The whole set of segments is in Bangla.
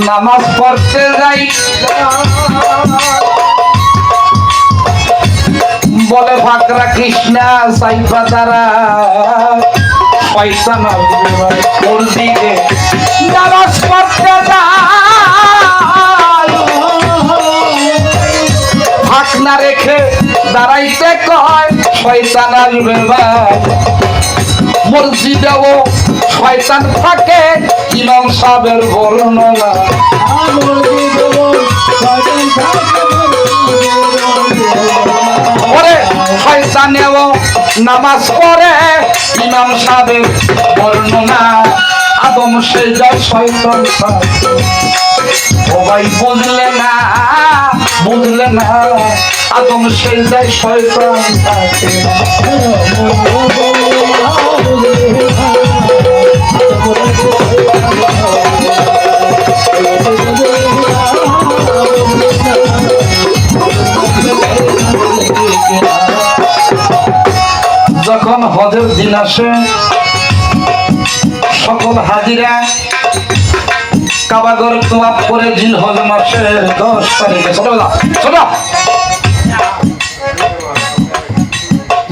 নামাজ পড়তে যাই বলে ফাকরা কৃষ্ণা সাইফা দ্বারা পয়সা না তোর দিকে নামাজ পড়তে যাই ফাঁক না রেখে দাঁড়াইতে কয় শয়তান আসবে ভাই মসজিদেও শয়তান থাকে ইমাম সাহেবের বর্ণনা ওরে শয়তানেও নামাজ পড়ে ইমাম সাহেবের বর্ণনা আদম সে যায় শয়তান থাকে ও ভাই বুঝলে না আদম সে যায় শয়তান থাকে যখন হজের দিন আসে সকল হাজিরা কাবাগর তোয়াফ করে জিলহজ মাসের 10 তারিখে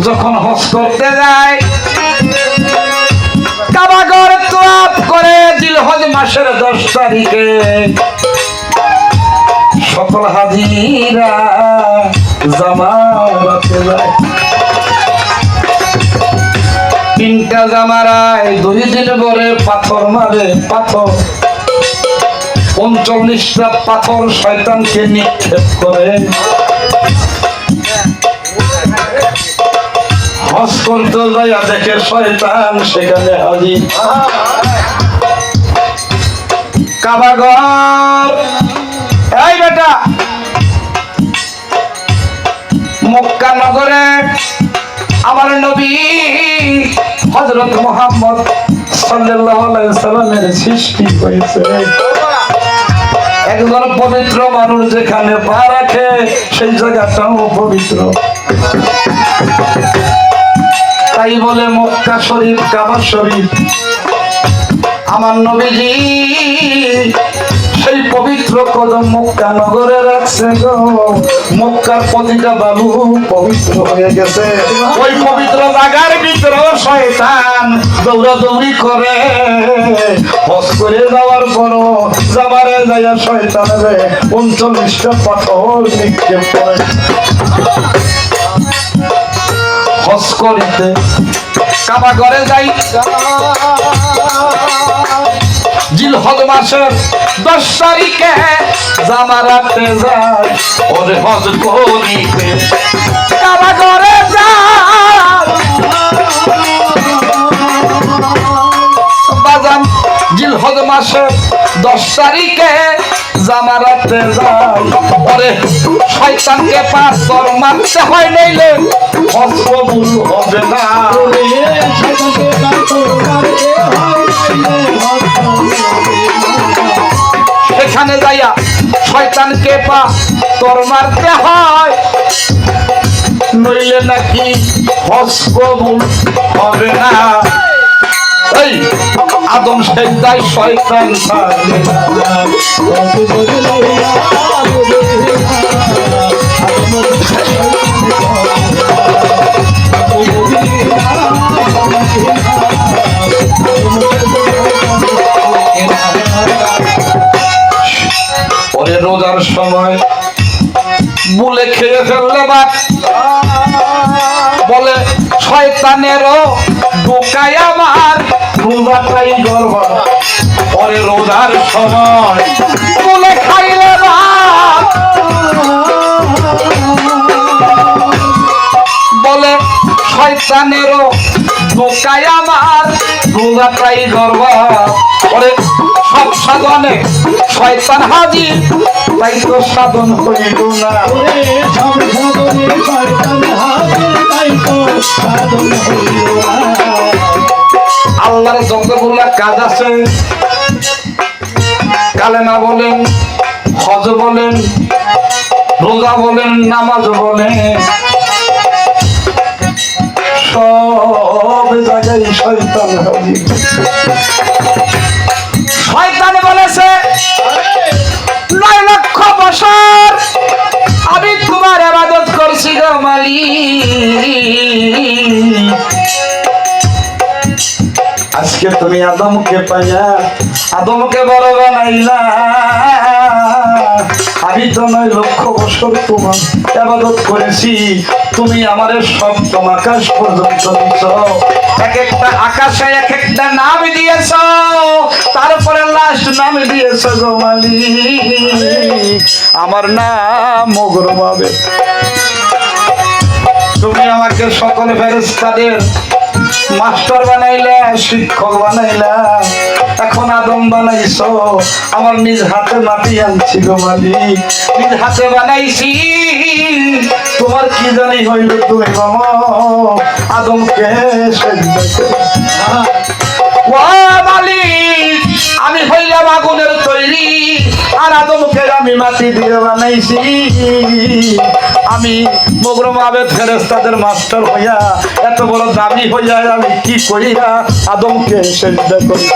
যখন হজ করতে যায় কাবাগর তোয়াফ করে জিলহজ মাসের 10 তারিখে সকল হাজিরা জামাতে যায় তিনটা জামারায় 2 দিন পরে পাথর মারে পাথর 39টা পাথর শয়তানকে নিক্ষেপ করে হজ করতে যাইয়া দেখে শয়তান সেখানে হাজির কাবাগর এই বেটা মক্কা নগরে আমার নবী হযরত মুহাম্মদ সাল্লাল্লাহু আলাইহি সাল্লামের সৃষ্টি হয়েছে একজন পবিত্র মানুষ যেখানে পা রাখে সেই জায়গাটাও পবিত্র তাই বলে মক্কা শরীফ কাবা শরীফ আমার নবীজি সেই পবিত্র কদম মক্কা নগরে রাখছে গো মক্কার প্রতিটা বালু পবিত্র হয়ে গেছে ওই পবিত্র জায়গার ভিতরে শয়তান দৌড়াদৌড়ি করে হজ করে যাওয়ার পর যাবারে যাইয়া শয়তানের 39টা পাথর নিক্ষেপ করে হজ করিতে কাবা ঘরে যাই জিলহজ মাসের 10 তারিখে জামারাতে যায় ওরে হজ করিতে কাবা ঘরে যায় বাজান জিলহজ মাসের 10 তারিখে জামারাতে যায় ওরে শয়তানকে পাথর মারতে হয় নইলে হজ কবুল হবে না সেখানে যাইয়া শয়তানকে পাথর মারতে হয় নইলে নাকি হজ কবুল হবে না এই আদম সেজদায় শয়তান থাকে পরে রোজার সময় বুলে খেয়ে ফেললে বা বলে শয়তানেরও ঢোকায় আমার রোজাটাই গর্ব পরে রোজার সময় বুলে খাইলে বা বলে শয়তানেরও ঢোকায় আমার রোজাটাই গর্ব পরে সব সাধনে শয়তান হাজির তাই তো সাধন হইল না আল্লাহর যতগুলা কাজ আছে কালেমা বলেন হজ বলেন রোজা বলেন নামাজ বলেন সব জায়গায় শয়তান হাজির শয়তান বলেছে গো মালিক আজকে তুমি আদমকে পাইয়া আদমকে বড় বানাইলা আমি তো 9 লক্ষ বছর তোমার ইবাদত করেছি তুমি আমারে সপ্তম আকাশ পর্যন্ত দিছ এক একটা আকাশে এক একটা নাম দিয়েছ তারপরে লাস্ট নাম দিয়েছ গো মালিক আমার নাম মগরবাবে তুমি আমাকে সকল ফেরেশতাদের মাস্টার বানাইলা শিক্ষক বানাইলা এখন আদম বানাইছো আমার নিজ হাতে মাটি আনছি গো মালিক নিজ হাতে বানাইছি তোমার কি জানি হইল তুমি মামা আদমকে সেজদা ও মালিক আমি হইলাম আগুনের তৈরি আর আদমকে আমি মাটি দিয়ে বানাইছি আমি মগরম আবেদ ফেরেশতাদের মাস্টার হইয়া এত বড় দামি হইয়া আমি কি কইরা আদমকে সেজদা করি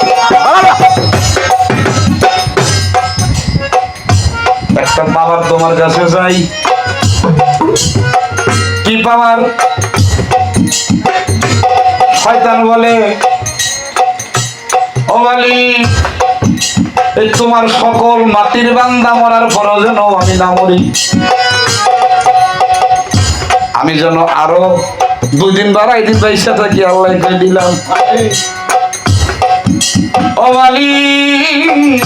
একটা পাওয়ার তোমার কাছে যাই কি পাওয়ার শয়তান বলে ও মালিক এই তোমার সকল মাটির বান্দা মরার পর যেন আমি না মরি আমি যেন আরো 2 দিন বাড়াই দিন পয়সা থাকি আল্লাহ করে দিলাম ও মালিক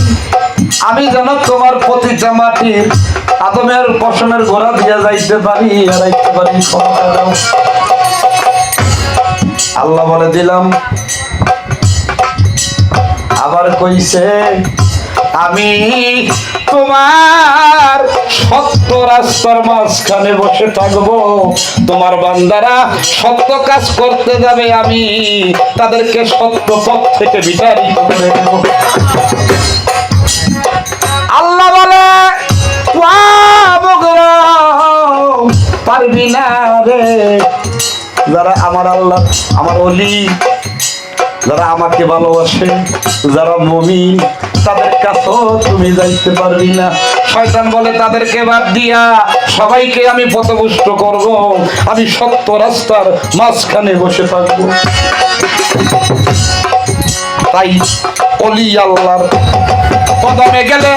আমি যেন তোমার প্রতিটা মাটির আদমের পশমের ঘোড়া দিয়া যাইতে পারি আর আইতে পারি ক্ষমতা দাও আল্লাহ বলে দিলাম আবার কইছে আমি তোমার সত্য রাস্তার মাঝখানে বসে থাকবো তোমার বান্দারা সত্য কাজ করতে যাবে আমি তাদেরকে সত্য পথ থেকে বিতাড়িত করে দেব আল্লাহ বলে পারবি না রে যারা আমার আল্লাহ আমার ওলি যারা আমাকে ভালোবাসে যারা মুমিন তাদের কাছেও তুমি যাইতে পারবি না শয়তান বলে তাদেরকে বাদ দিয়া সবাইকে আমি পথভ্রষ্ট করব আমি সত্য রাস্তার মাঝখানে বসে থাকবো তাই ওলি আল্লাহর কদমে গেলে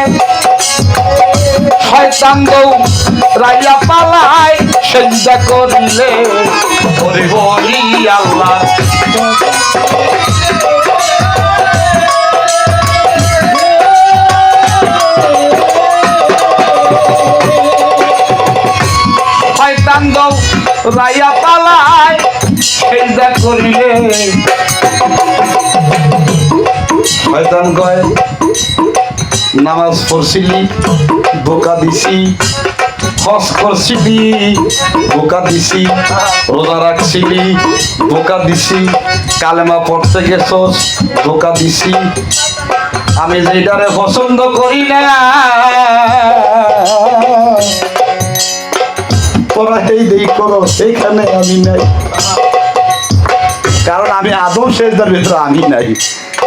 শয়তান রাইয়া পালায় সেজদা করিলে ওরে ওলি আল্লাহ শয়তান রাইয়া পালায় সেজদা করিলে শয়তান কয় নামাজ পড়ছিলি ধোকা দিছি হজ করছিলি ধোকা দিছি রোজা রাখছিলি ধোকা দিছি কালেমা পড়তে গেছস ধোকা দিছি আমি যেটারে পছন্দ করি না তোরা এই দেই করো সেইখানে আমি নাই কারণ আমি আদম সেজদার ভিতরে আমি নাই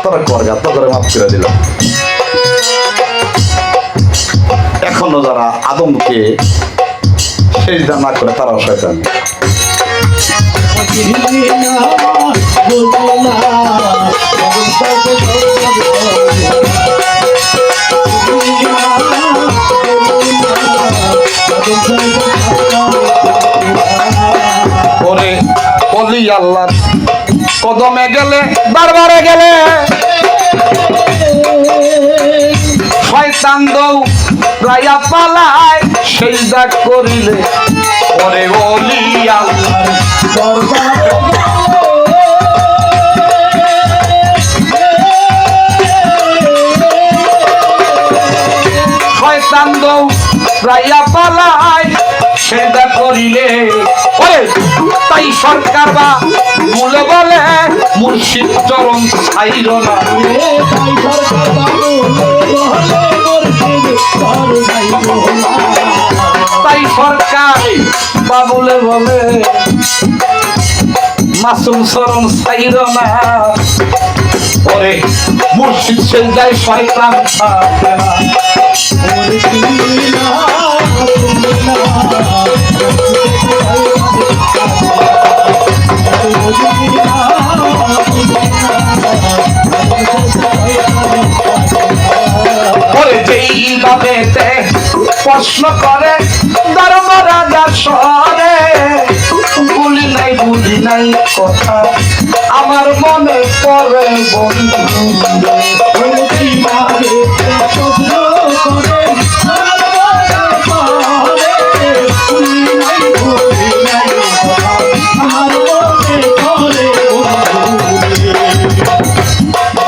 তোরা করগা তো করে মাফ করে দিলাম এখনো যারা আদমকে সেজদা না করে তারা শয়তান ওরে ওলি আল্লাহর কদমে গেলে বারবারে গেলে শয়তান রাইয়া পালায় সেজদা করিলে ওরে ওলি আল্লাহর দরবারে শয়তান রাইয়া পালায় সেজদা করিলে ওরে তাই সরকার বা মূলে বলে মুর্শিদ চরণ ছাইর না তাই সরকার বাবুলে বলে মাসুম চরণ ছাইর না ওরে মুর্শিদ সেজদায় শয়তান থাকে না যেইভাবে প্রশ্ন করে ধর্ম রাজা সরে বলি নাই কথা আমার মনে পড়ে বন্ধু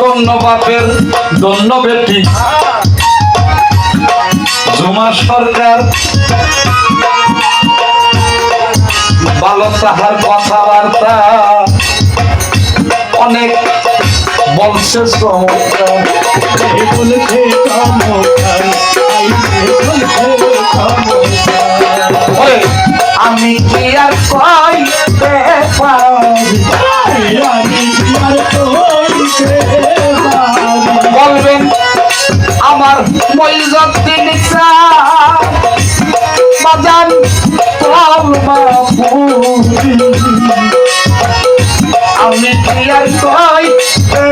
ধন্য বাপের ধন্য বেটি জুমা সরকার ভালো তাহার কথাবার্তা অনেক বলছে আমি কি আর কইতে বলবেন আমার মইজুদ্দিন বাজান আমি কি আর কইতে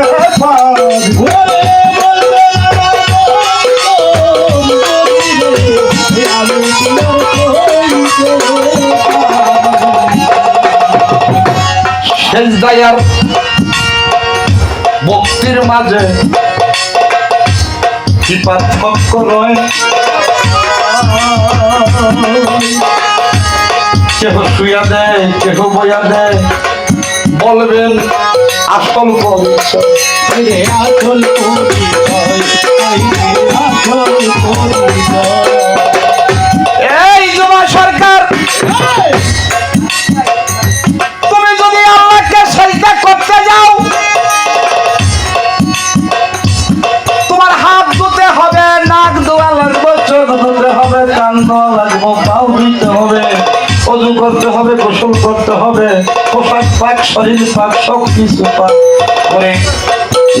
শেষ দায়ার ভক্তির মাঝে কি পার্থক্য রয় কেহ শুয়া দেয় কেহ বইয়া দেয় বলবেন আসল পরিচয় এই জুমা সরকার তুমি যদি আল্লাহকে সাজদা করতে যাও তোমার হাত ধুতে হবে নাক ধোয়া লাগবে চোখ ধুতে হবে কান ধোয়া লাগবে পাও ধুতে হবে ওযু করতে হবে গোসল করতে হবে পোশাক পাক শরীর পাক সব কিছু পাক করে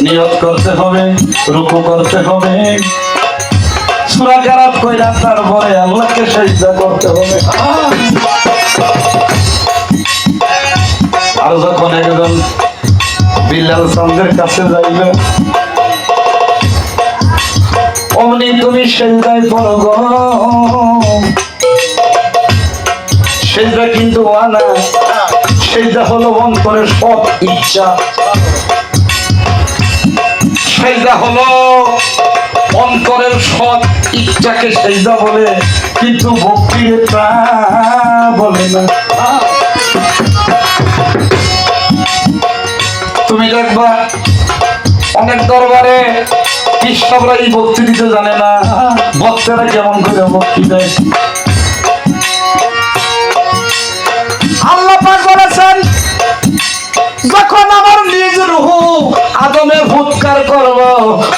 নিয়ত করতে হবে রুকু করতে হবে সূরা কেরাত কইরা তারপরে আল্লাহকে সিজদা করতে হবে আর যখন একজন বিলাল চন্দ্রের কাছে যাইবে অমনি তুমি সিজদায় পড়ো গো সেজদা কিন্তু ওয়ানা সেজদা হলো অন্তরের সৎ ইচ্ছা সেজদা হলো অন্তরের সৎ ইচ্ছাকে সেজদা বলে কিন্তু ভক্তির তা বলে না তুমি দেখবা অনেক দরবারে কৃষ্ণরা এই ভক্তি দিতে জানে না ভক্তেরা কেমন করে ভক্তি দেয় আল্লাহ পাক বলেছেন যখন আমার নিজ রূহ আদমে ফুৎকার করব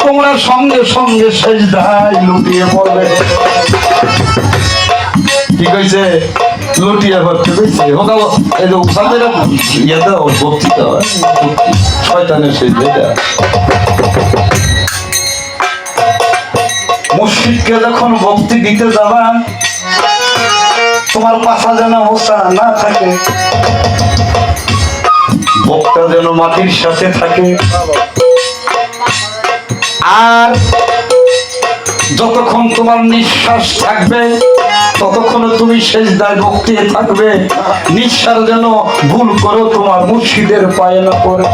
তোমরা সঙ্গে সঙ্গে সিজদায় লুটিয়ে পড়বে কি কইছে লুটিয়ে পড়তে কইছে ওটা এই যে উসাদের ইয়াদা ভক্তিটা শয়তানের সিজদা মুশরিককে যখন ভক্তি দিতে যাবা তোমার পাশা যেন অবস্থা না থাকে বক্তা যেন মাটির সাথে থাকে আর যতক্ষণ তোমার নিঃশ্বাস থাকবে ততক্ষণ তুমি সিজদায় ভক্তি থাকবে নিঃশ্বাস যেন ভুল করো তোমার মুর্শিদের পায়ে না পড়ে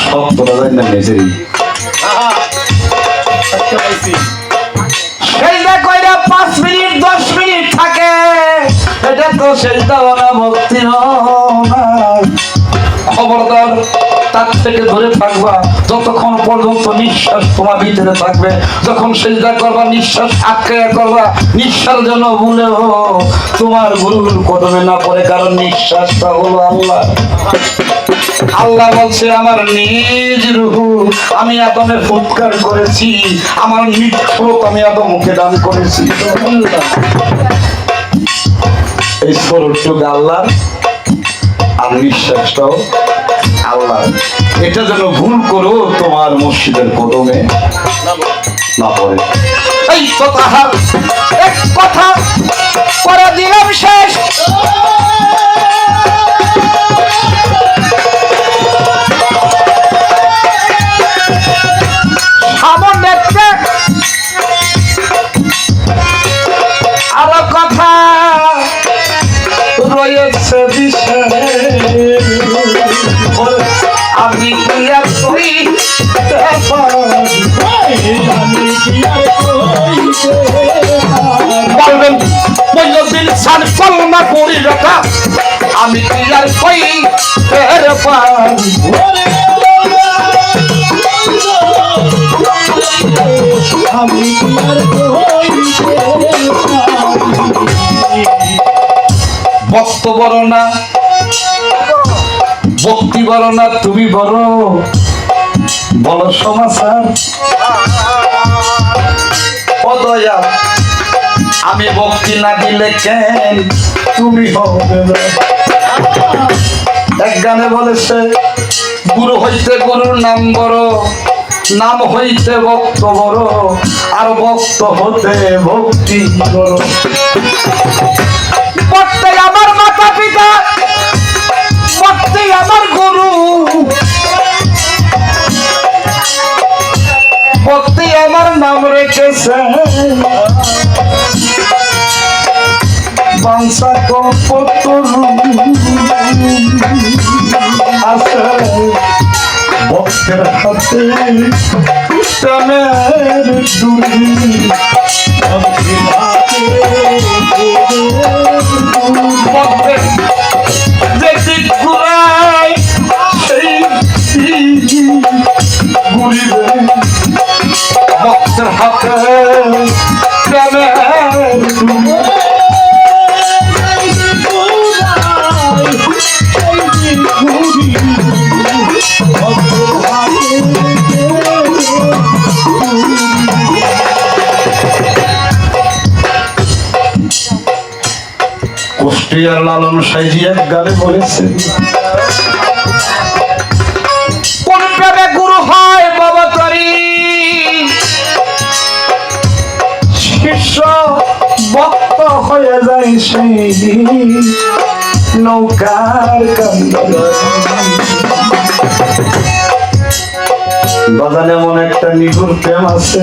সব তোরা যায় না নিজেই সেজদা কইরা 5 মিনিট 10 মিনিট থাকে এটা তো সেজদা ওনা ভক্তি নয় খবরদার তার থেকে ধরে থাকবা যতক্ষণ পর্যন্ত নিঃশ্বাস তোমার ভিতরে থাকবে যখন সিজদা করবা নিঃশ্বাস আটকে করবা নিঃশ্বাস যেন ভুলেও তোমার ভুল কদমে না পড়ে কারণ নিঃশ্বাসটা হলো আল্লাহ আল্লাহ বলছে আমার নিজ রূহ আমি আদমে ফুৎকার করেছি আমার নিজ স্রোত আমি আদমকে দান করেছি এই স্বরূপটুকু আল্লাহ আর নিঃশ্বাসটাও আল্লাহ এটা যেন ভুল করো তোমার মুর্শিদের কদমে না পড়ে। এই তো তাহার এক কথা করে দিলাম শেষ। সামনে আরো কথা রয়েছে বিষয়, আমি কি আর কই বলবেন মইনুদ্দিন খান কলমা পড়ি রাখা, আমি কি আর কই ভক্ত বড় না, ভক্তি বড় না, তুমি বড় বলো সমাচার। ও দয়া, আমি ভক্তি না দিলে কেন তুমি হবে না। এক গানে বলেছে গুরু হইতে গুরুর নাম বড়, নাম হইতে ভক্ত বড়, আর ভক্ত হতে ভক্তি বড়। ভক্তি আমার মাতা পিতা, ভক্তি আমার গুরু, ভক্তি আমার নাম রেখেছে বাংসা কপতর আছে ভক্তের হাতে প্রেমের ডুরি। ভক্তের যেটি ঘুরায় সেই ঘুরিবে ভক্তের হাতে প্রেমের ডুরি। কুষ্টিয়ার লালন সাইজি এক গানে বলেছে কোন প্রেমে গুরু হয় বাবাতারি, শিষ্য ভক্ত হয়ে যায় সেই নৌকার কান্দারে। বাজানে এমন একটা নিগুর প্রেম আছে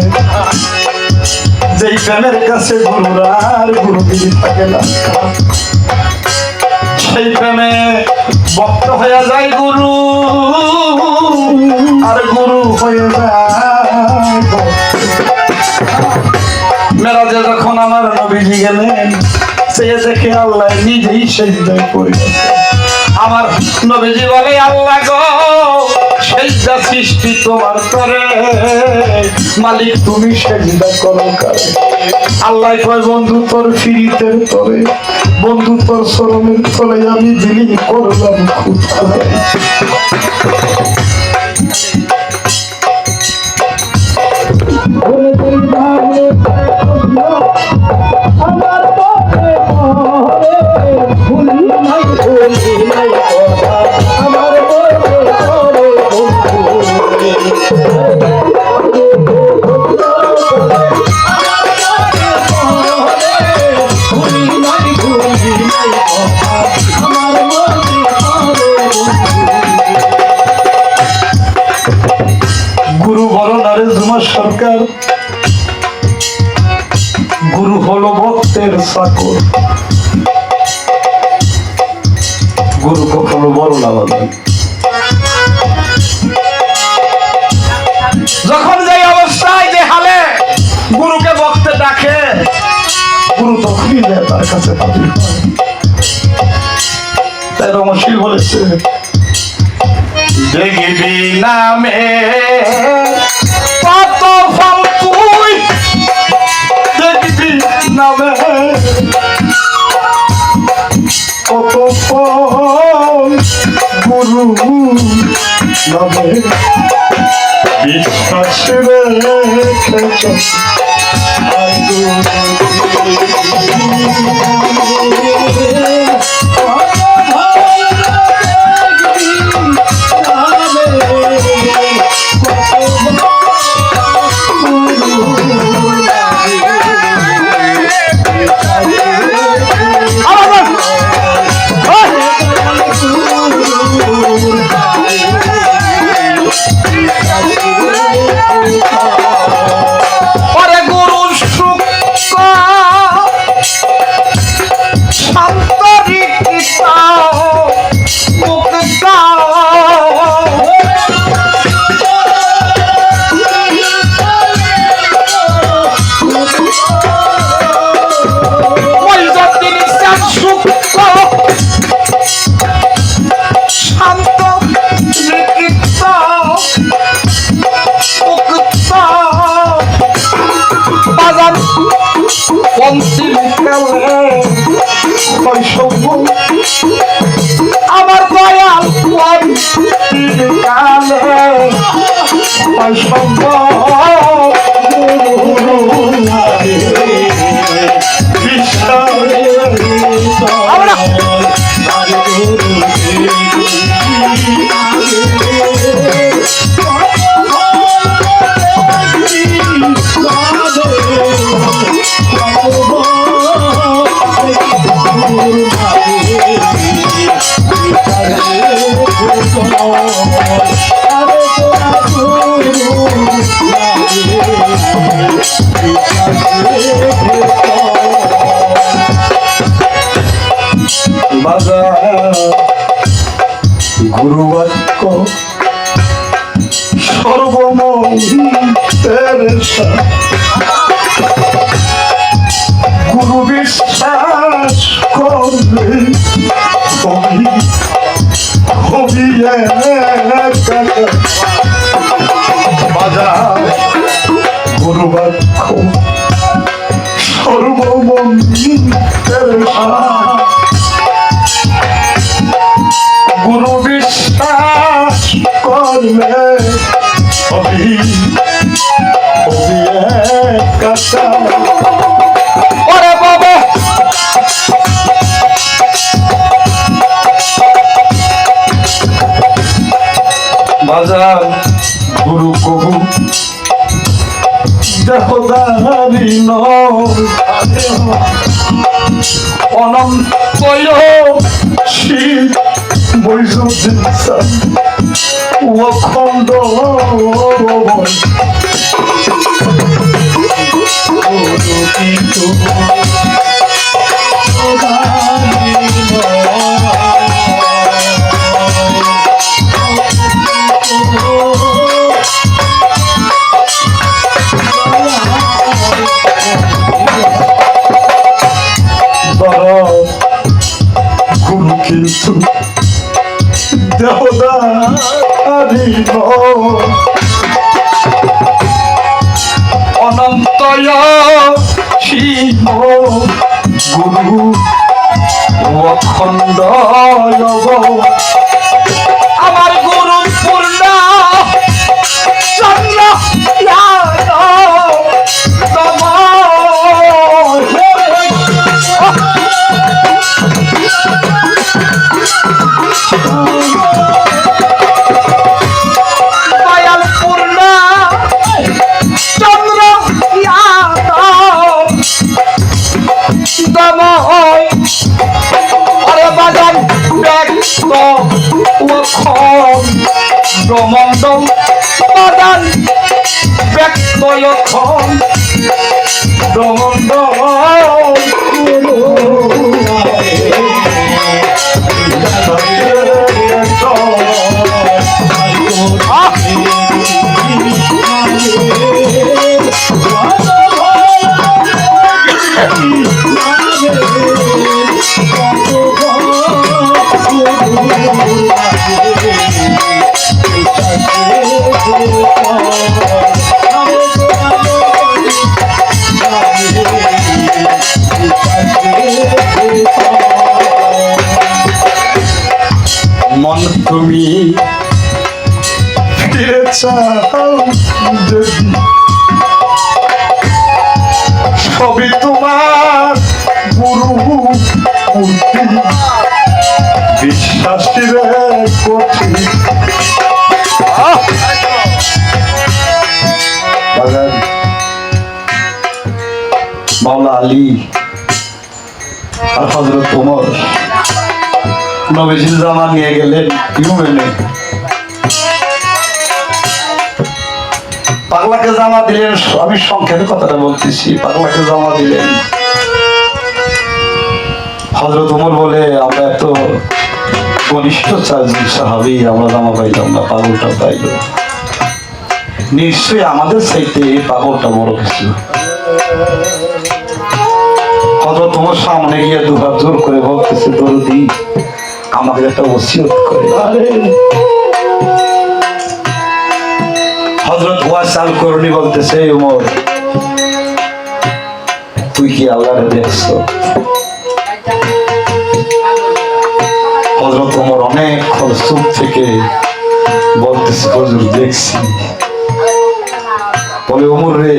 যেই প্রেমের কাছে গুরুরা আর গুরুগিরি থাকে না, সেই প্রেমে ভক্ত হয়ে যায় গুরু আর গুরু হয়ে যায়। মেরাজে যখন আমার নবীজি গেলেন, সে দেখে আল্লাহ নিজেই সেজদায় পড়ে গেছে। আমার নবীজি বলে আল্লাহ গো সেজদা সৃষ্টি তোমার করে, মালিক তুমি সেজদা করো কারে। আল্লাহ কয় বন্ধু তোর ফিরিতের তরে, বন্ধু তোর শরমের তলে আমি বিলীন করলাম খুদা। আমার গুরু বড় নারে জুমা সরকার, গুরু হলো ভক্তের চাকর, গুরু কখনো বড় না বাবা। যখন যেই অবস্থায় যে হালে গুরুকে ভক্তে ডাকে, গুরু তখনই দেয় তার কাছে হাজির হয়। তাই রমশীল বলেছে দেখবি নামে কত ফল তুই, দেখবি নামে কত ফল গুরু নামে বিশ্বাস রেখেছ। অন্তিম কালে শৈশব আমার দয়াল অন্তিম কালে শৈশব গুরু বাক্য সর্বমন্ত্রের গুরু বিশ্বাস করবে বাজার গুরু বাক্য সর্বমন্ত্রের গুরু বিশ্বাস করলে ওরে বাবা বাজার গুরু কবু দেহদারি অনন্ত শীত বৈদ্যুতিক অখণ্ড গুরু কিন্তু দেহদারি অনন্ত শিব গুরু অখণ্ড আমার গুরু পূর্ণ চন্দ্র ব্রহ্মণ্ডল প্রদান ব্যক্ত লক্ষণ মন তুমি ফিরে চাও যদি সবই তোমার গুরু মূর্তি বিশ্বাসী রে কঠিন মাওলা আলী আর হযরত ওমর নবীজির জামা নিয়ে গেলেন ইউমেনে পাগলাকে জামা দিলেন আমি সংক্ষেপে কথাটা বলতেছি পাগলাকে জামা দিলেন হযরত ওমর বলে আমরা এত ঘনিষ্ঠ চারজন সাহাবী আমরা জামা পাইলাম না পাগলটা পাইল নিশ্চয়ই আমাদের চাইতে এই পাগলটা বড় কিছু হযরত ওমর সামনে গিয়ে দুহাত জোর করে বলতেছে দরদি আমাকে একটা ওসিয়ত করে হযরত ওয়াস আল করনি বলতেছে ওমর তুই কি আল্লাহরে দেখছো? হযরত ওমর অনেক চুপ থেকে বলতেছে, হুজুর দেখছি। বলে, ওমর রে,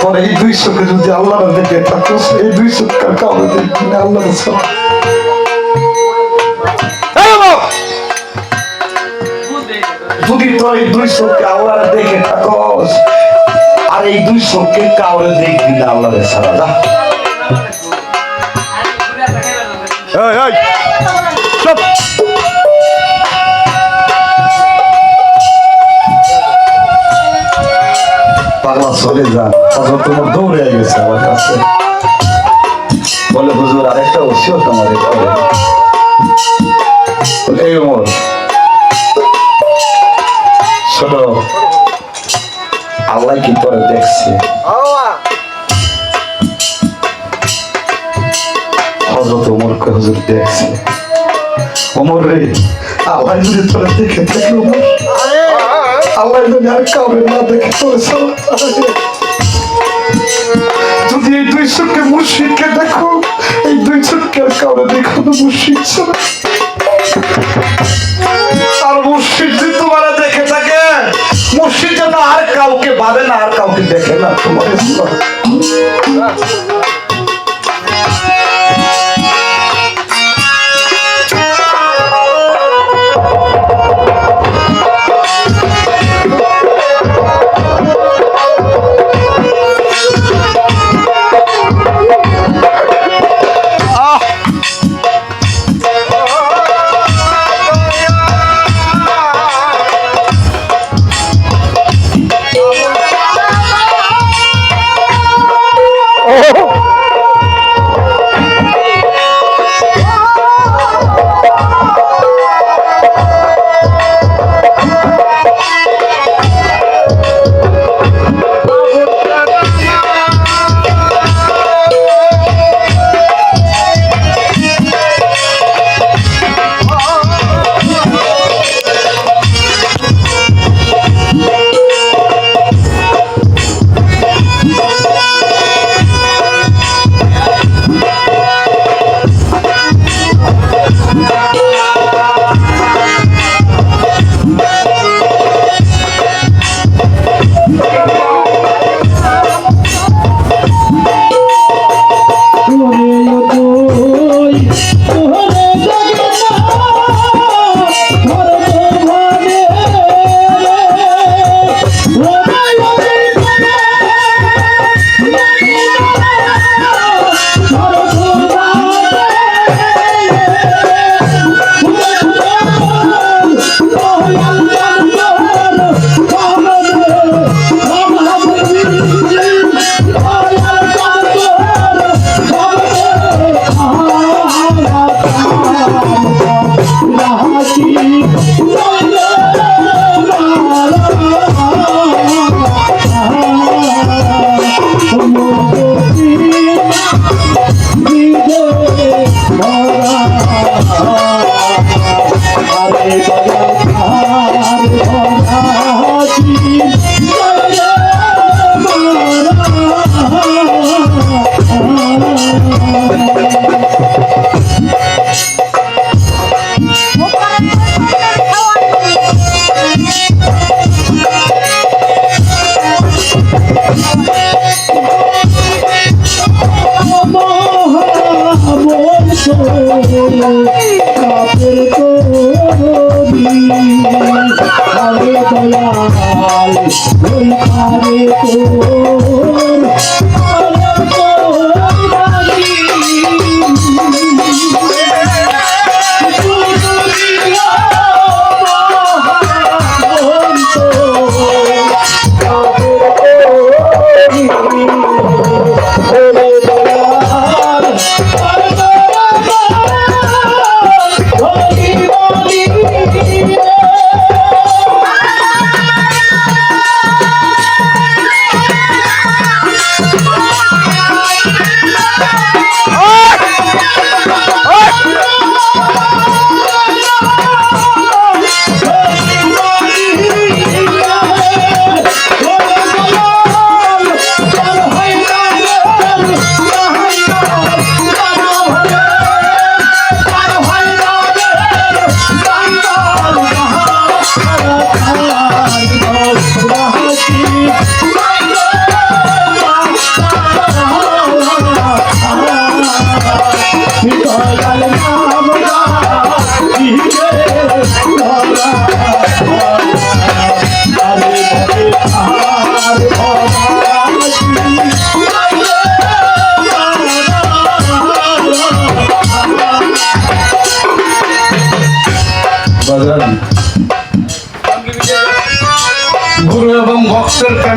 তোর এই দুই চোখে যদি আল্লাহরে দেখে থাকিস, এই দুই চোখ কাউরে দেখবি না আল্লাহর ছাড়া। যদি তোর এই দুই চোখে আল্লাহরে দেখে থাকস, আর এই দুই চোখকে কাউরে দেখবি না আল্লাহরে ছাড়া, যা। পাগলা চলে যান, তারপর তোমার দৌড়ে গেছে আমার কাছে, বলে, হুজুর আরেকটা ওসিয়ত আমারে করে। এই ওমর, শোনো, আল্লাহ কি তোরে দেখছে? হযরত ওমরকে হুজুর দেখছে। ওমর রে, আল্লাহ যদি তোরে দেখে থাকে, আল্লাহ যদি আর কাউরে না দেখে তোরে ছাড়া, যদি এই দুই চোখে মুর্শিদকে দেখো, এই দুই চোখকে আর কাউরে দেখো না মুর্শিদ ছাড়া। আর মুর্শিদ যদি তোমার দেখে থাকে, মুর্শিদ যেন আর কাউকে ভাবে না, আর কাউকে দেখে না তোমার।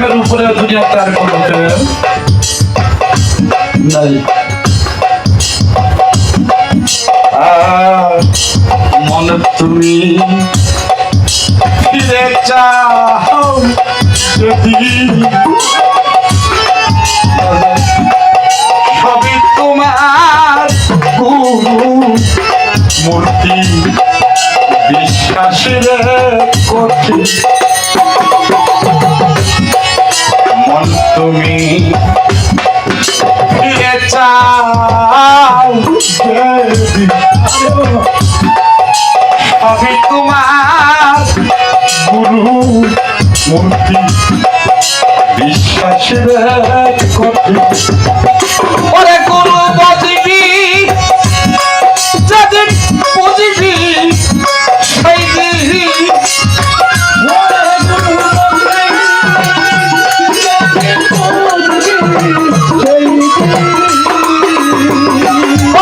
প্রেমের উপরে দুনিয়াতে আর কোনো প্রেম নাই। মনে তুমি ফিরে চাও যদি সবই তোমার গুরু মূর্তি বিশ্বাসের কঠিন। মন তুমি ফিরে চাও যদি সবই তোমার গুরু মূর্তি বিশ্বাসের কঠিন। ওরে গুরু বজিবি যেদিন বুঝিবি সেই দিন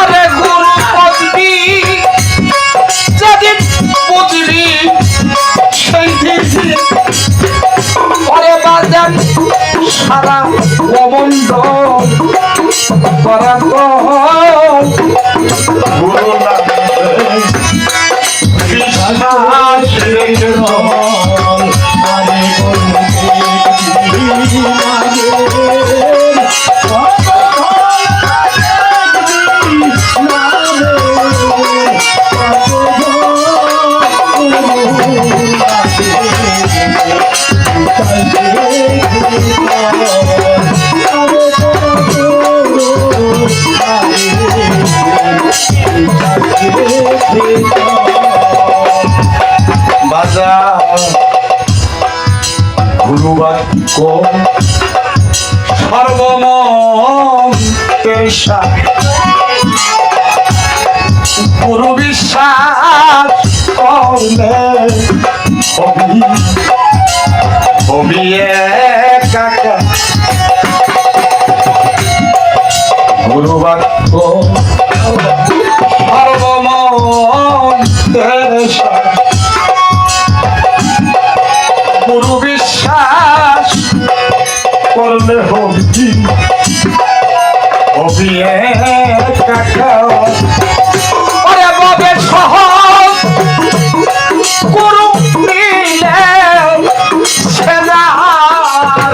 ওরে গুরু বজিবি যেদিন বুঝিবি সেই দিন। ওরে বাজান সারা অমণ্ডল করা গুরু বাজা গুরু বাক্য সর্বমন্ত্রের গুরু বিশ্বাস করলে হবি হবি কাকা। গুরু বাক্য সর্বমন্ত্রের গুরু বিশ্বাস করলে হবি হবি কাকা। ওরে ববে সহজ গুরু নিলে সেনার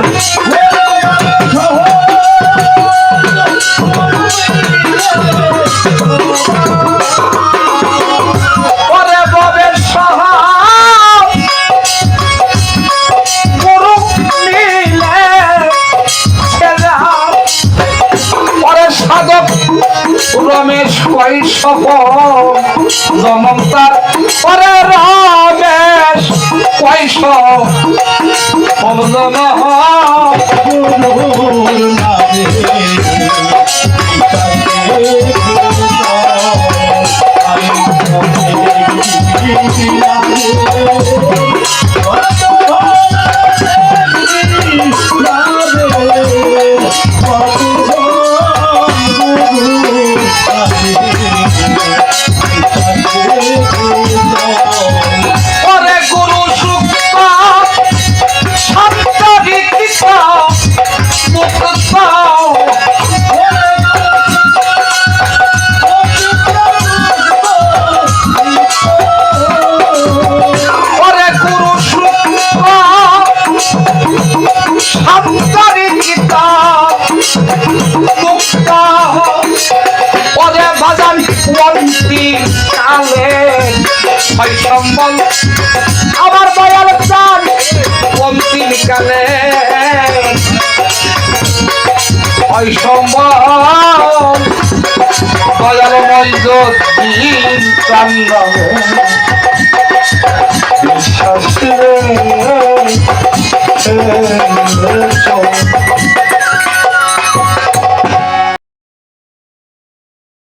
ওরে ববে সহজ গুরু নিলে সেনার। ওরে সাধক রমেশ কৈশব জমন্তার। ওরে রমেশ কৈশব ওরে গুরু সুক্ত সত্য রীতিক মুক্ত। ওরে গুরু সুক্ত সত্য রীতিক মুক্ত। ওরে বাজান অন্তি কালে সম্বল আমার দয়াল চান অন্তিম কালে সম্বল দয়াল ময় জ্যোতি চান্দ।